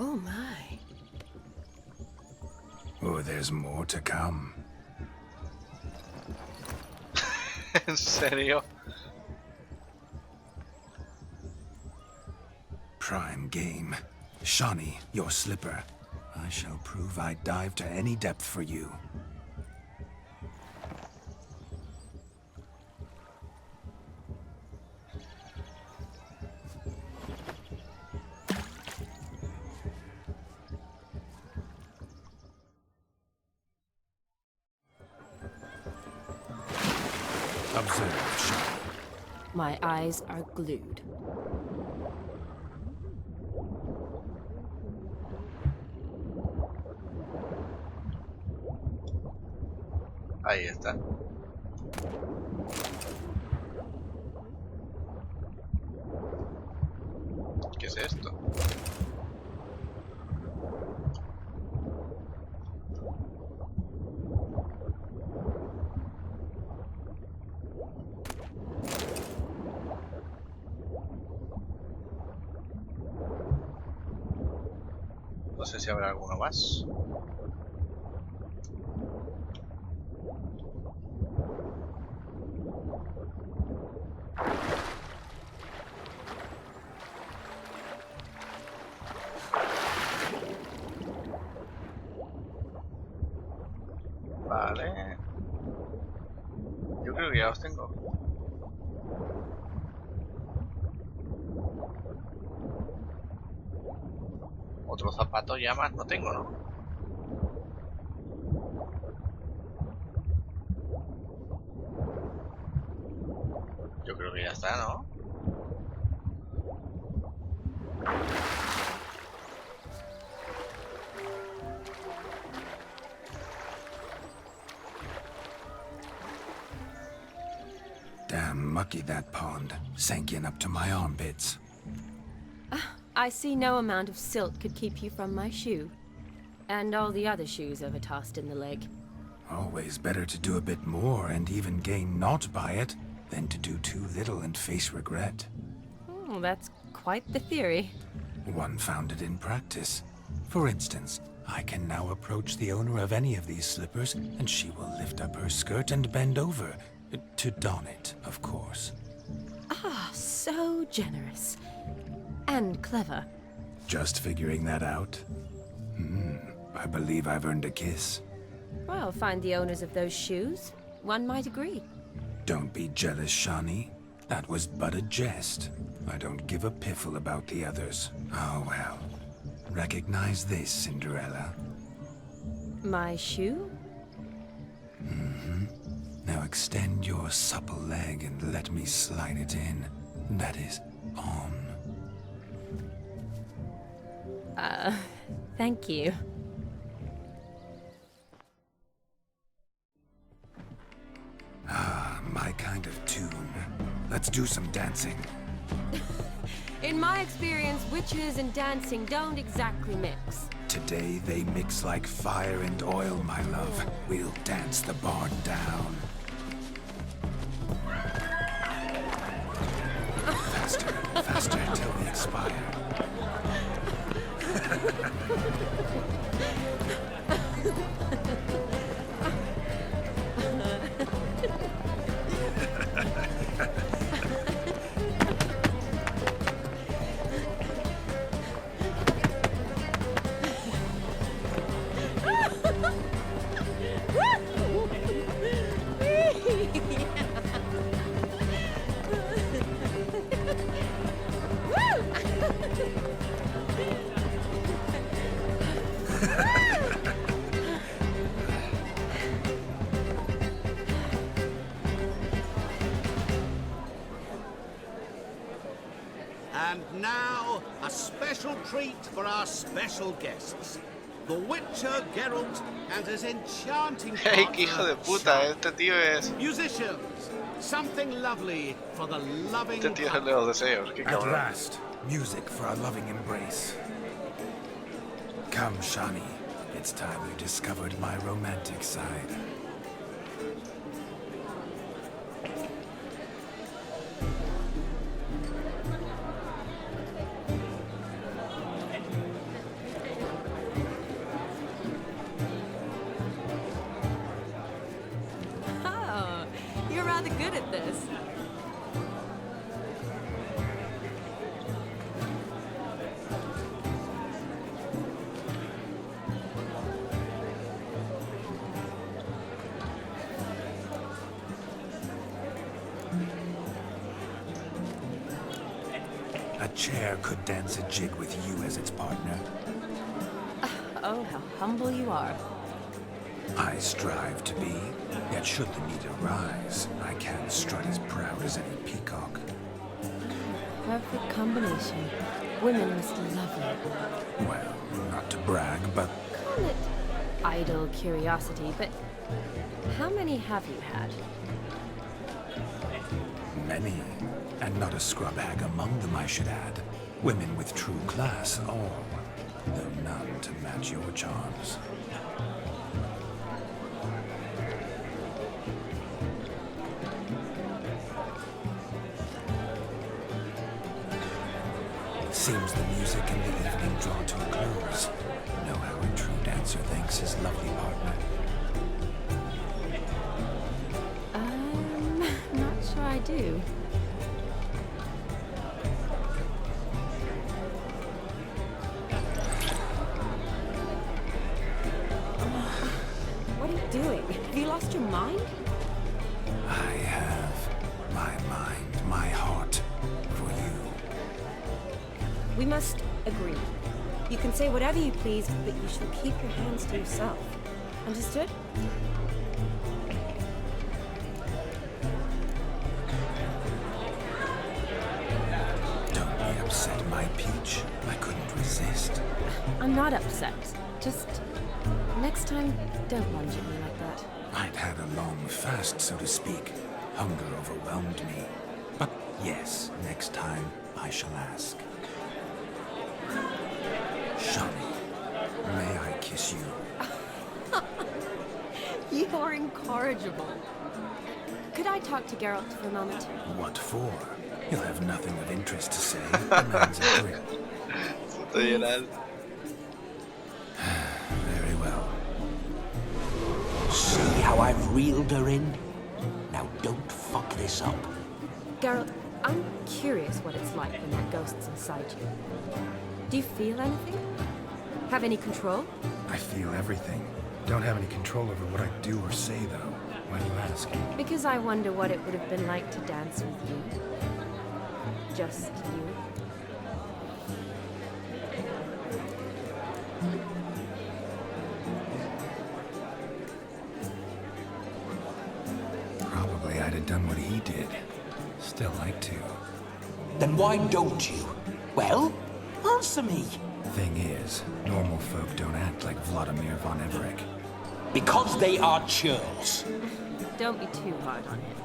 Oh my. Oh, there's more to come. ¿En serio? Prime game. Shawnee, your slipper. I shall prove I dive to any depth for you. Observe, Shawnee. My eyes are glued. Ahí está. ¿Qué es esto? No sé si habrá alguno más. Vale. Yo creo que ya los tengo. Otro zapato ya más no tengo, ¿no? Yo creo que ya está, ¿no? Damn mucky that pond, sank in up to my armpits. I see no amount of silt could keep you from my shoe. And all the other shoes ever tossed in the lake. Always better to do a bit more and even gain naught by it than to do too little and face regret. Oh, that's quite the theory. One founded in practice. For instance, I can now approach the owner of any of these slippers and she will lift up her skirt and bend over. To don it, of course. Ah, so generous. And clever. Just figuring that out? I believe I've earned a kiss. Well, find the owners of those shoes. One might agree. Don't be jealous, Shawnee. That was but a jest. I don't give a piffle about the others. Oh well. Recognize this, Cinderella. My shoe? Now extend your supple leg and let me slide it in. That is, on. Thank you. Ah, my kind of tune. Let's do some dancing. In my experience, witches and dancing don't exactly mix. Today they mix like fire and oil, my love. We'll dance the barn down. Faster, faster till we expire. And now, a special treat for our special guests. The Witcher Geralt and his enchanting ¡Hey, partner, qué hijo de puta! Este tío es... musicians, something lovely for the loving Este tío es el de los deseos. ¡Qué At cabrón! last, music for a loving embrace. Come, Shawnee. It's time you discovered my romantic side. at this. A chair could dance a jig with you as its partner. Oh, how humble you are. I strive to be, yet should the need arise, I can strut as proud as any peacock. Perfect combination. Women must love you. Well, not to brag, but Call it idle curiosity, but how many have you had? many. And not a scrub hag among them, I should add. Women with true class, all, though none to match your charms. It seems the music and the evening draw to a close. Know how a true dancer thanks his lovely partner. Not sure I do. What are you doing? Have you lost your mind? I have my mind, my heart for you. We must agree. You can say whatever you please, but you shall keep your hands to yourself. Understood? Don't be upset, my peach. I couldn't resist. I'm not upset. Just next time, don't lunge at me like that. I'd had a long fast, so to speak. Hunger overwhelmed me. But yes, next time I shall ask. Shani, may I kiss you? You are incorrigible. Could I talk to Geralt for a moment? What for? He'll have nothing of interest to say. The man's a brick. Estoy llorando. Very well. See how I've reeled her in? Now don't fuck this up. Geralt, I'm curious what it's like when that ghost's inside you. Do you feel anything? Have any control? I feel everything. Don't have any control over what I do or say, though. Why do you ask? Because I wonder what it would have been like to dance with you. Just you. Probably I'd have done what he did. Still like to. Then why don't you? Well, answer me. Thing is, normal folk don't act like Vladimir von Everett. Because they are churls. Don't be too hard on him.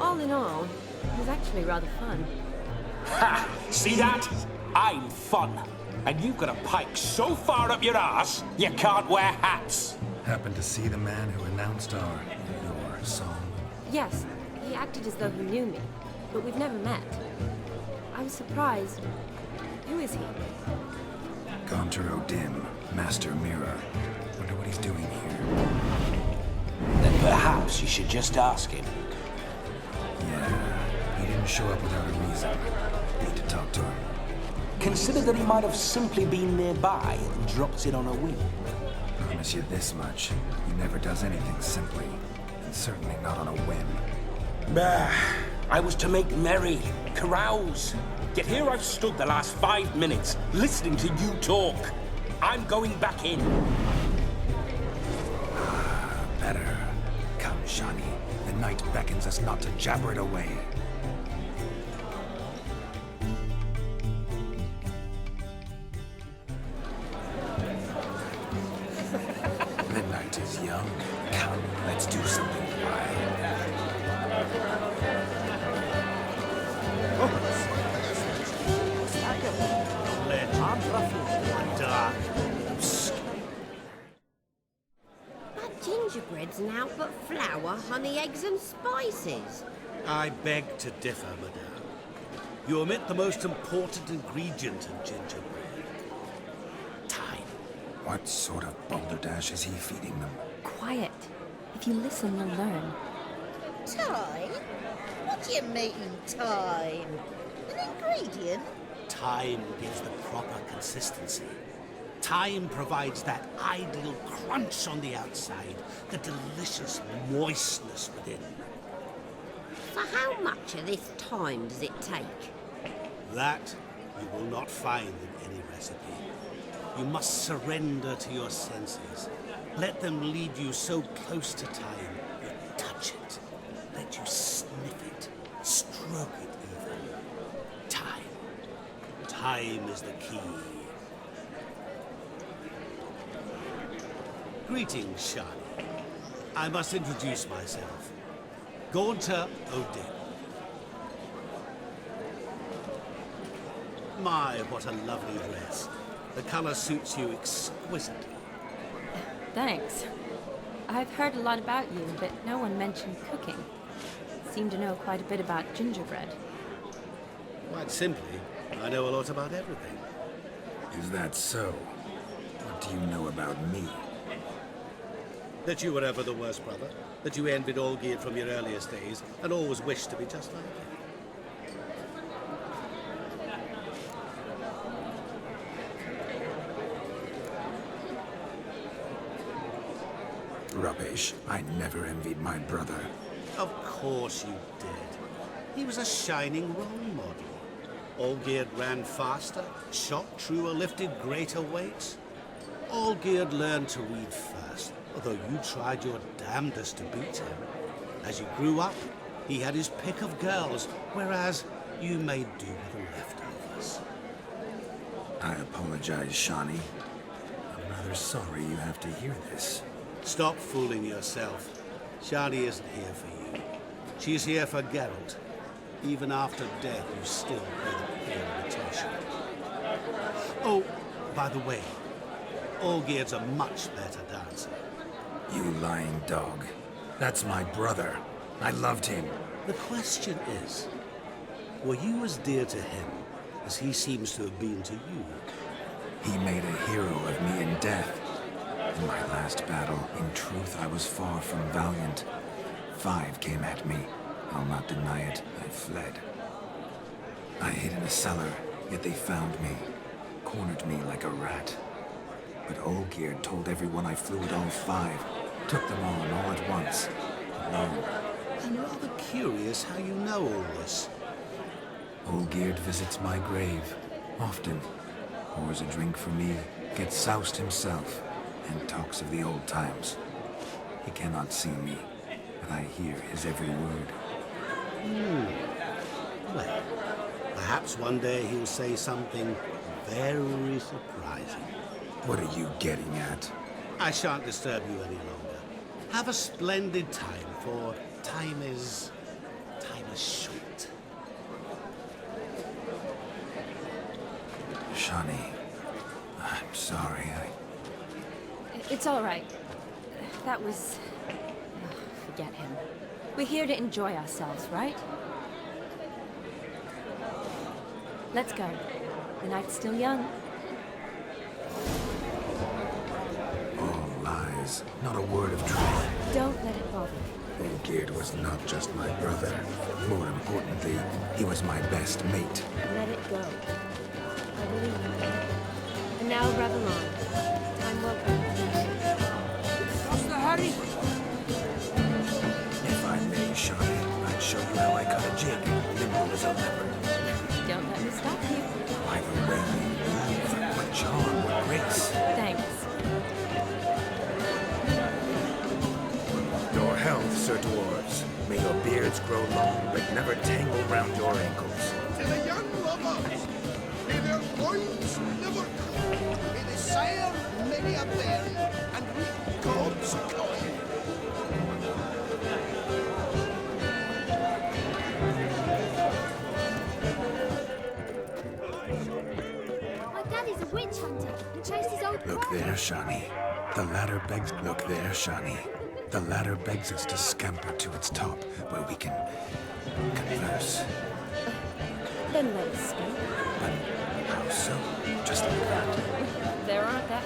All in all, it was actually rather fun. Ha! See that? I'm fun. And you've got a pike so far up your ass, you can't wear hats. Happened to see the man who announced your song. Yes, he acted as though he knew me, but we've never met. I was surprised. Who is he? Gaunter O'Dim, Master Mirror. Wonder what he's doing here. Then perhaps you should just ask him. Yeah, he didn't show up without a reason. Need to talk to him. Consider that he might have simply been nearby and dropped it on a whim. Promise you this much. He never does anything simply. And certainly not on a whim. Bah! I was to make merry, carouse. Yet here I've stood the last 5 minutes, listening to you talk. I'm going back in. Better. Come, Shani. The night beckons us not to jabber it away. The night is young. Come, let's do something wild. But gingerbread's now but flour, honey, eggs and spices. I beg to differ, madame. You omit the most important ingredient in gingerbread. Time. What sort of balderdash is he feeding them? Quiet. If you listen, you'll learn. Time? do you mean time? An ingredient? Time gives the proper consistency. Time provides that ideal crunch on the outside, the delicious moistness within. So how much of this time does it take? That you will not find in any recipe. You must surrender to your senses. Let them lead you so close to time, you touch it. Let you sniff it, stroke it even. Time. Time is the key. Greetings, Shani. I must introduce myself. Gaunter O'Dill. My, what a lovely dress. The color suits you exquisitely. Thanks. I've heard a lot about you, but no one mentioned cooking. Seem to know quite a bit about gingerbread. Quite simply, I know a lot about everything. Is that so? What do you know about me? That you were ever the worst brother, that you envied Olgierd from your earliest days, and always wished to be just like him. Rubbish. I never envied my brother. Of course you did. He was a shining role model. Olgierd ran faster, shot truer, lifted greater weights. Olgierd learned to read first, although you tried your damnedest to beat him. As you grew up, he had his pick of girls, whereas you made do with the leftovers. I apologize, Shani. I'm rather sorry you have to hear this. Stop fooling yourself. Shani isn't here for you. She's here for Geralt. Even after death, you still pay the invitation. Oh, by the way, Olgierd's a much better dancer. You lying dog. That's my brother. I loved him. The question is, were you as dear to him as he seems to have been to you? He made a hero of me in death. In my last battle, in truth, I was far from valiant. 5 came at me. I'll not deny it. I fled. I hid in a cellar, yet they found me. Cornered me like a rat. But Olgierd told everyone I flew at all 5. Took them on all at once. Alone. I'm rather curious how you know all this. Olgierd visits my grave. Often. Pours a drink for me. Gets soused himself. And talks of the old times. He cannot see me, but I hear his every word. Well, perhaps one day he'll say something very surprising. What are you getting at? I shan't disturb you any longer. Have a splendid time, for time is short. Shani, I'm sorry, It's all right. That was... forget him. We're here to enjoy ourselves, right? Let's go. The night's still young. All lies, not a word of truth. Don't let it bother you. Olgierd was not just my brother. More importantly, he was my best mate. Let it go. I believe you. And now revel on. Time well spent. What's the hurry? If I may, Shani, I'd show you how I cut a jig, nimble as a leopard. Don't let me stop you. By the way you move, what charm, what grace. Thanks. Your health, Sir Dwarves. May your beards grow long, but never tangle round your ankles. To the young lovers, may their loins never cool. May they sire many a berry and reap God's coin. My daddy's a witch hunter and chases old Look there, Shani. The ladder begs... Look there, Shani. The ladder begs us to scamper to its top, where we can... converse. Then let us go. But how so? Just like that? There aren't that...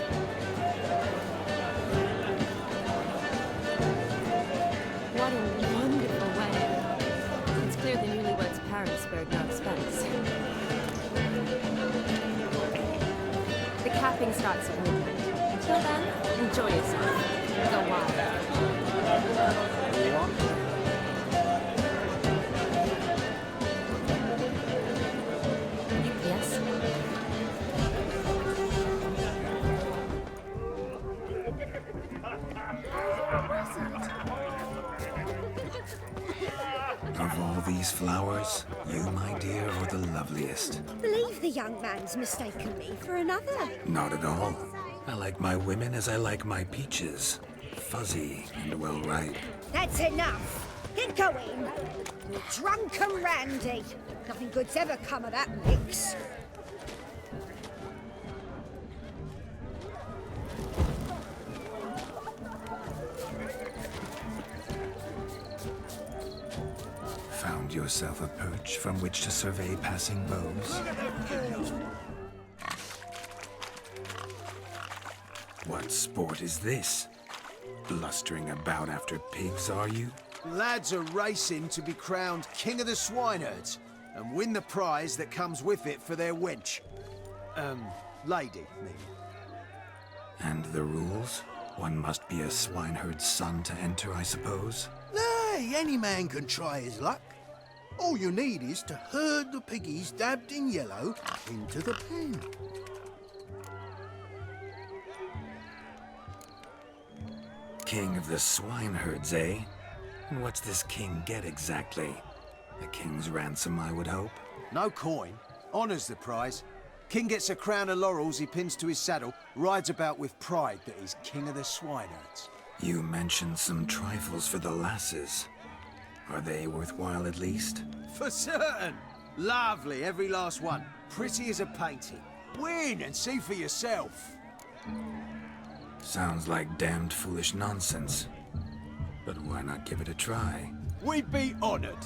What a wonderful way. It's clear the everything starts at midnight. Until then, enjoy yourself. Go wild. Yes? Of all these flowers, you, my dear, are the loveliest. Believe the young man's mistaken me for another. Not at all. I like my women as I like my peaches. Fuzzy and well ripe. That's enough. Get going. You're drunk and randy. Nothing good's ever come of that mix. Found yourself a perch from which to survey passing bows? What sport is this? Blustering about after pigs, are you? Lads are racing to be crowned King of the Swineherds and win the prize that comes with it for their wench. Lady, maybe. And the rules? One must be a swineherd's son to enter, I suppose? Nay, any man can try his luck. All you need is to herd the piggies dabbed in yellow into the pen. King of the swineherds, eh? And what's this king get exactly? A king's ransom, I would hope. No coin. Honours the prize. King gets a crown of laurels he pins to his saddle, rides about with pride that he's King of the Swineherds. You mentioned some trifles for the lasses. Are they worthwhile at least? For certain! Lovely, every last one. Pretty as a painting. Win and see for yourself. Sounds like damned foolish nonsense. But why not give it a try? We'd be honoured.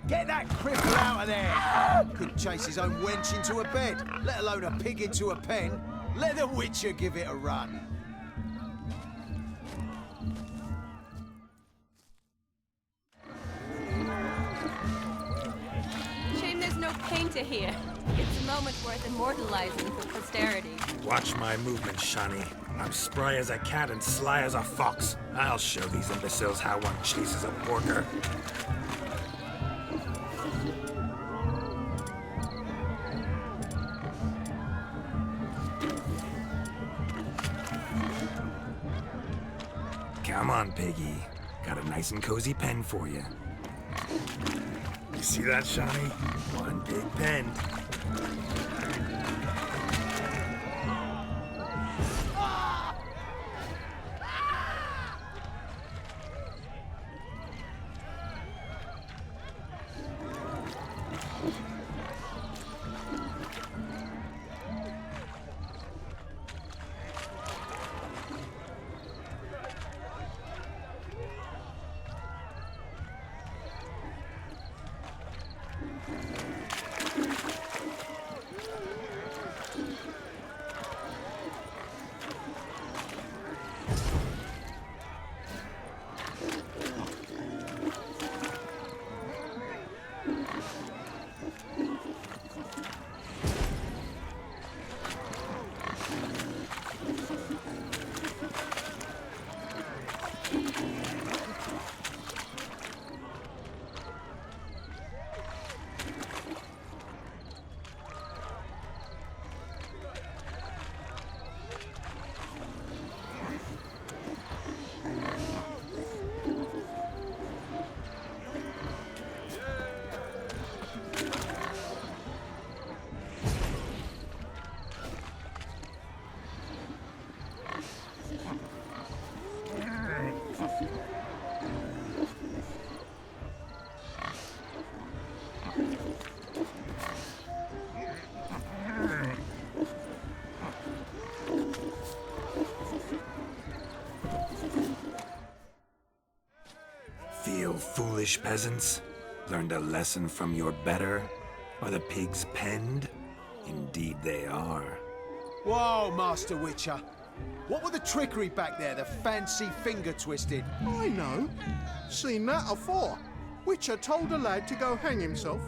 Get that cripple out of there! Couldn't chase his own wench into a bed, let alone a pig into a pen. Let the Witcher give it a run. Shame there's no painter here. It's a moment worth immortalizing for posterity. Watch my movements, Shani. I'm spry as a cat and sly as a fox. I'll show these imbeciles how one chases a porker. Come on, piggy. Got a nice and cozy pen for you. You see that, Shani? One big pen. Feel foolish, peasants? Learned a lesson from your better? Are the pigs penned? Indeed they are. Whoa, Master Witcher. What were the trickery back there, the fancy finger twisting? I know. Seen that afore. Witcher told a lad to go hang himself,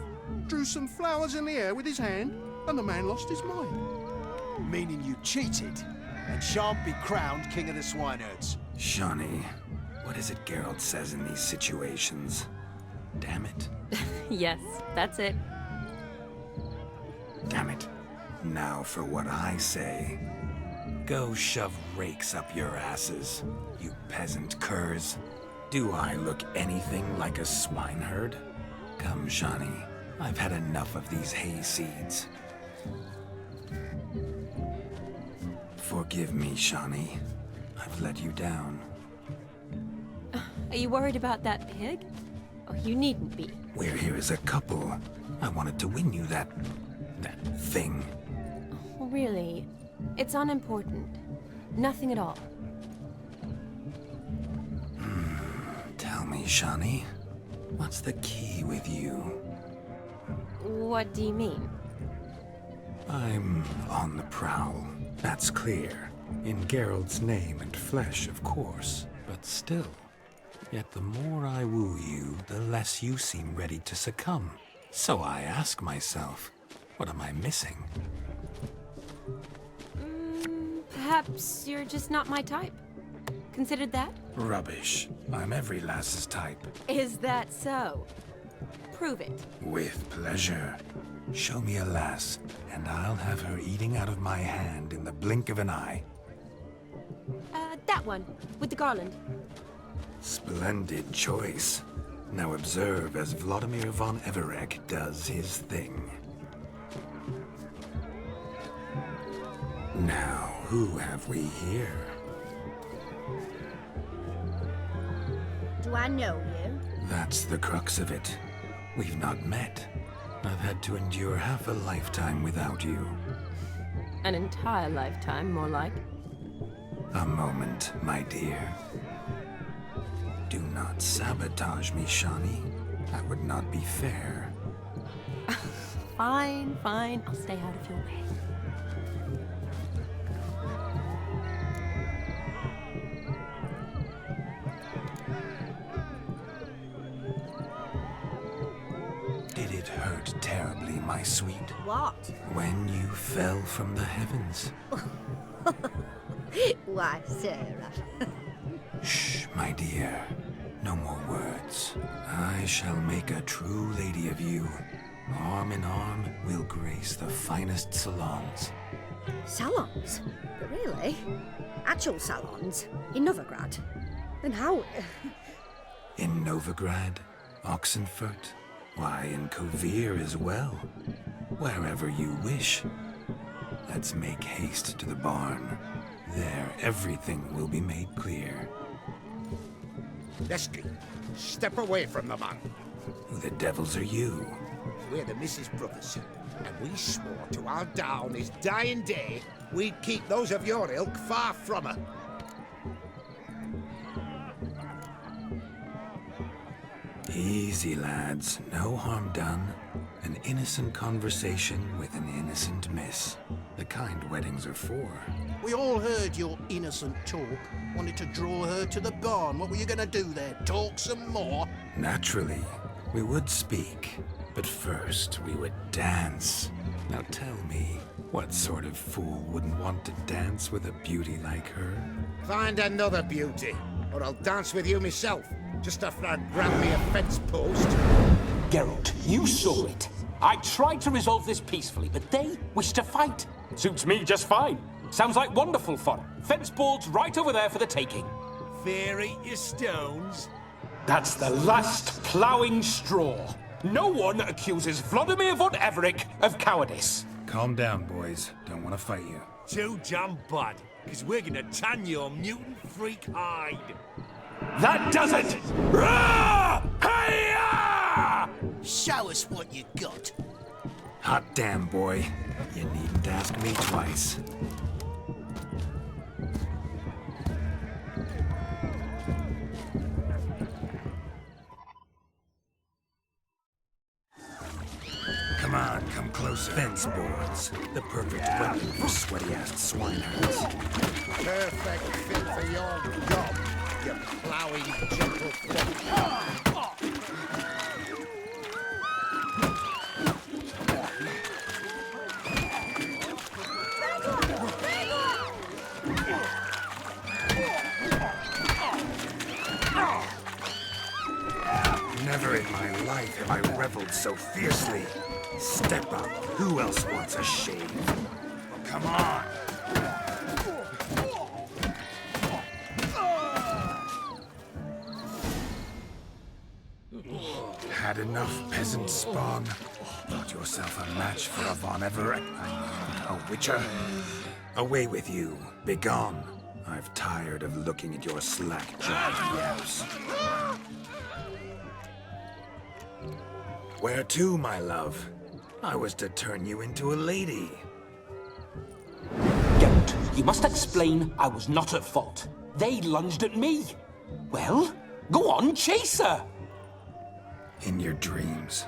drew some flowers in the air with his hand, and the man lost his mind. meaning you cheated and shan't be crowned king of the swineherds. Shawnee, what is it Geralt says in these situations? Damn it. Yes, that's it. Damn it. Now for what I say. Go shove rakes up your asses, you peasant curs. Do I look anything like a swineherd? Come, Shawnee. I've had enough of these hay seeds. Forgive me, Shawnee. I've let you down. Are you worried about that pig? Oh, you needn't be. We're here as a couple. I wanted to win you that thing. Oh, really? It's unimportant. Nothing at all. Tell me, Shawnee, what's the key with you? What do you mean? I'm on the prowl. That's clear. In Geralt's name and flesh, of course. But still. Yet the more I woo you, the less you seem ready to succumb. So I ask myself, what am I missing? Perhaps you're just not my type. Considered that? Rubbish. I'm every lass's type. Is that so? Prove it. With pleasure. Show me a lass, and I'll have her eating out of my hand in the blink of an eye. That one, with the garland. Splendid choice. Now observe as Vladimir von Everek does his thing. Now, who have we here? Do I know you? That's the crux of it. We've not met. I've had to endure half a lifetime without you. An entire lifetime, more like. A moment, my dear. Do not sabotage me, Shawnee. That would not be fair. Fine, fine. I'll stay out of your way. Did it hurt terribly, my sweet? What? When you fell from the heavens? Why, Sarah. Shh, my dear. No more words. I shall make a true lady of you. Arm in arm, we'll grace the finest salons. Salons? Really? Actual salons? In Novigrad? Then how... In Novigrad, Oxenfurt, why, in Kovir as well. Wherever you wish. Let's make haste to the barn. There, everything will be made clear. Lesky, step away from the man. Who the devils are you? We're the Mrs. Brothers, and we swore to our down his dying day we'd keep those of your ilk far from her. Easy, lads. No harm done. An innocent conversation with an innocent miss. The kind weddings are for. We all heard your innocent talk. Wanted to draw her to the barn. What were you gonna do there? Talk some more? Naturally, we would speak. But first, we would dance. Now tell me, what sort of fool wouldn't want to dance with a beauty like her? Find another beauty, or I'll dance with you myself, just after I grab me a fence post. Geralt, you saw it. I tried to resolve this peacefully, but they wish to fight. Suits me just fine. Sounds like wonderful fun. Fence boards right over there for the taking. Fear eat your stones. That's the last ploughing straw. No one accuses Vladimir von Everek of cowardice. Calm down, boys. Don't want to fight you. Too damn bad, because we're gonna tan your mutant freak hide. That does it! Rah! Hi-ya! Show us what you got. Hot damn, boy. You needn't ask me twice. Come on, come closer. Fence boards. The perfect weapon for sweaty-assed swineherds. Perfect fit for your job, you ploughing gentlefolk. Never in my life have I reveled so fiercely. Step up. Who else wants a shave? Come on. Had enough, peasant spawn. Thought yourself a match for a Von Everett. A witcher. Away with you. Begone. I've tired of looking at your slack-jawed yaps. Where to, my love? I was to turn you into a lady. Don't. You must explain I was not at fault. They lunged at me. Well, go on, chase her. In your dreams.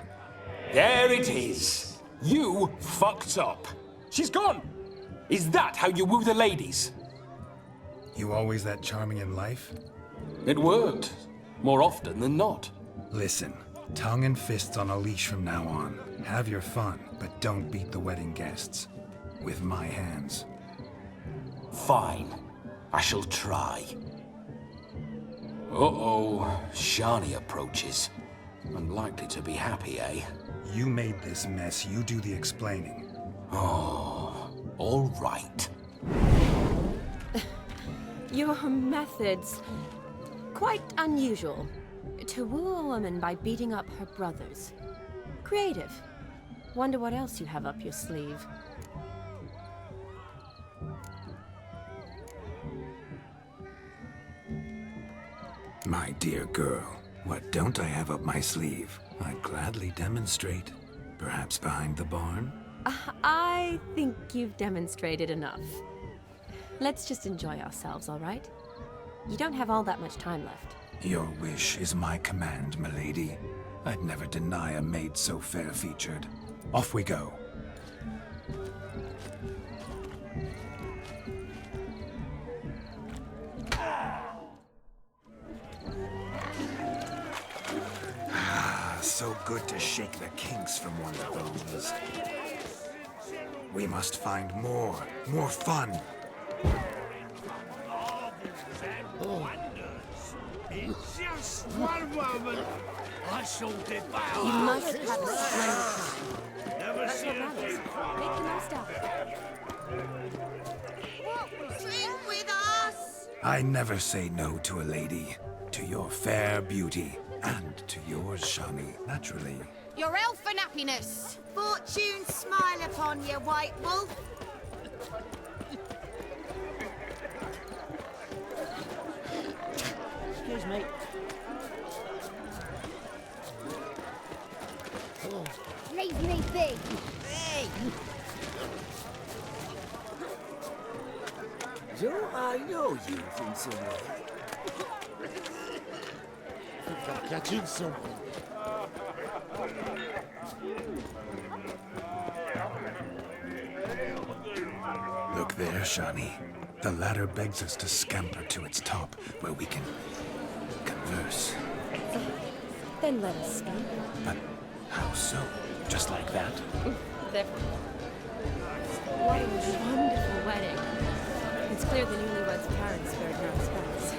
There it is. You fucked up. She's gone. Is that how you woo the ladies? You always that charming in life? It worked. More often than not. Listen, tongue and fists on a leash from now on. Have your fun, but don't beat the wedding guests. With my hands. Fine. I shall try. Uh-oh. Shani approaches. Unlikely to be happy, eh? You made this mess. You do the explaining. Oh, all right. Your methods... quite unusual. To woo a woman by beating up her brothers. Creative. Wonder what else you have up your sleeve. My dear girl, what don't I have up my sleeve? I'd gladly demonstrate. Perhaps behind the barn? I think you've demonstrated enough. Let's just enjoy ourselves, all right? You don't have all that much time left. Your wish is my command, milady. I'd never deny a maid so fair-featured. Off we go. So good to shake the kinks from one's bones. We must find more fun. It's just one moment. I shall devour. You must have a splendid time. Never That's seen what matters. Make the most of it. Sing with us! I never say no to a lady. To your fair beauty. And to yours, Shani, naturally. Your elfin happiness. Fortune smile upon you, white wolf. Excuse me. Leave me be. Hey! Do I know you from somewhere? I'm catching something. Look there, Shani. The ladder begs us to scamper to its top, where we can converse. Then let us speak. But how so? Just like that? There. What a wonderful wedding. It's clear the newlyweds' parents spared no expense.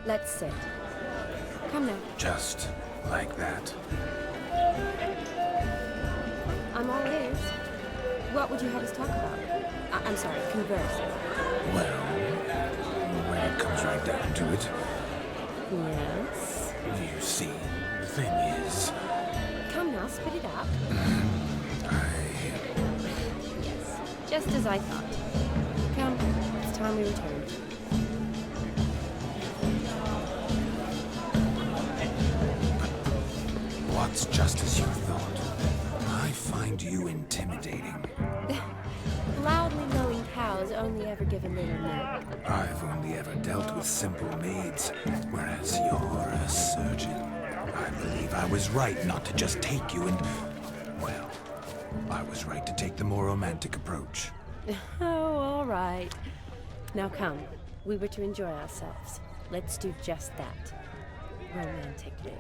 Let's sit. Come now. Just like that. I'm all ears. What would you have us talk about? I'm sorry, converse. Well, when it comes right down to it, Yes? you see, the thing is, Come now, spit it out. Yes, just as I thought. Come, it's time we returned. What's just as you thought? I find you intimidating. Loudly lowing cows only ever give a little milk. I've only ever dealt with simple maids, whereas you're a surgeon. I believe I was right not to just take you and... Well, I was right to take the more romantic approach. Oh, all right. Now come. We were to enjoy ourselves. Let's do just that. Romantically.